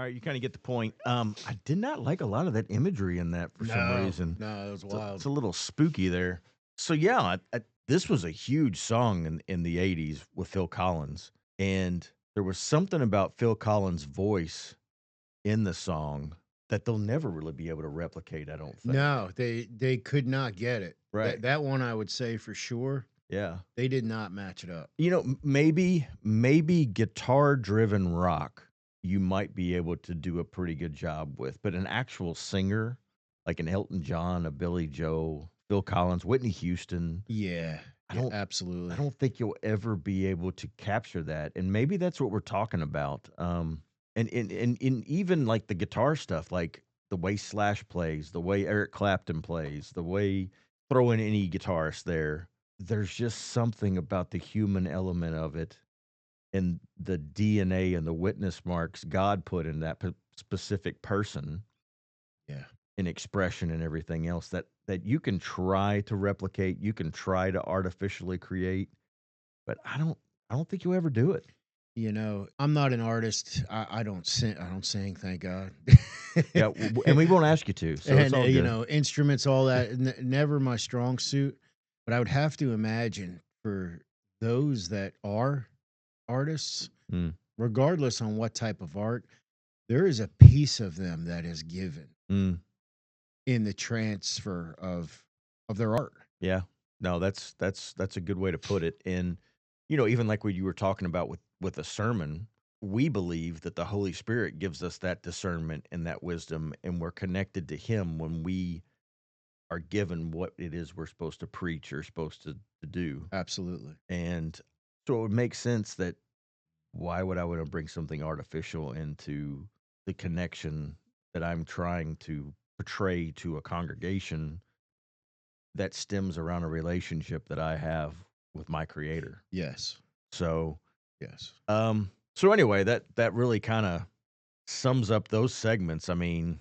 All right, you kind of get the point. I did not like a lot of that imagery in that for some No, reason. no, it was It's wild. a little spooky there. So yeah, this was a huge song in the '80s with Phil Collins, and there was something about Phil Collins' voice in the song that they'll never really be able to replicate. I don't think. No, they could not get it. Right. That one I would say for sure, Yeah. they did not match it up. Maybe guitar-driven rock, you might be able to do a pretty good job with, but an actual singer, like an Elton John, a Billy Joel, Phil Collins, Whitney Houston, Yeah, I yeah, don't I absolutely. don't think you'll ever be able to capture that, and maybe that's what we're talking about. And even, like, the guitar stuff, like, the way Slash plays, the way Eric Clapton plays, the way throw in any guitarist there, there's just something about the human element of it and the DNA and the witness marks God put in that specific person Yeah. and expression and everything else that you can try to replicate, you can try to artificially create, but I don't think you'll ever do it. I'm not an artist. I don't sing. I don't sing. Thank God. Yeah, and we won't ask you to, so it's And all good. instruments, all that, never my strong suit. But I would have to imagine for those that are artists, Mm, regardless on what type of art, there is a piece of them that is given mm, in the transfer of their art. yeah. No, that's a good way to put it, and, even like what you were talking about with a sermon, we believe that the Holy Spirit gives us that discernment and that wisdom, and we're connected to Him when we are given what it is we're supposed to preach or supposed to do. Absolutely. And so it would make sense that why would I want to bring something artificial into the connection that I'm trying to portray to a congregation that stems around a relationship that I have with my creator. Yes. So, Yes. so anyway, that really kind of sums up those segments. I mean,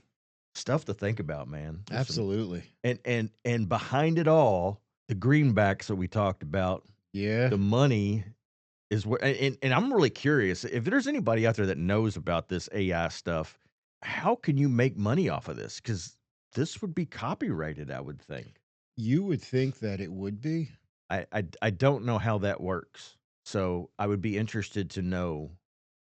stuff to think about, man. There's some Absolutely. and behind it all, the greenbacks that we talked about, Yeah. the money is where and I'm really curious if there's anybody out there that knows about this AI stuff, how can you make money off of this? Because this would be copyrighted, I would think. You would think that it would be. I don't know how that works. So I would be interested to know.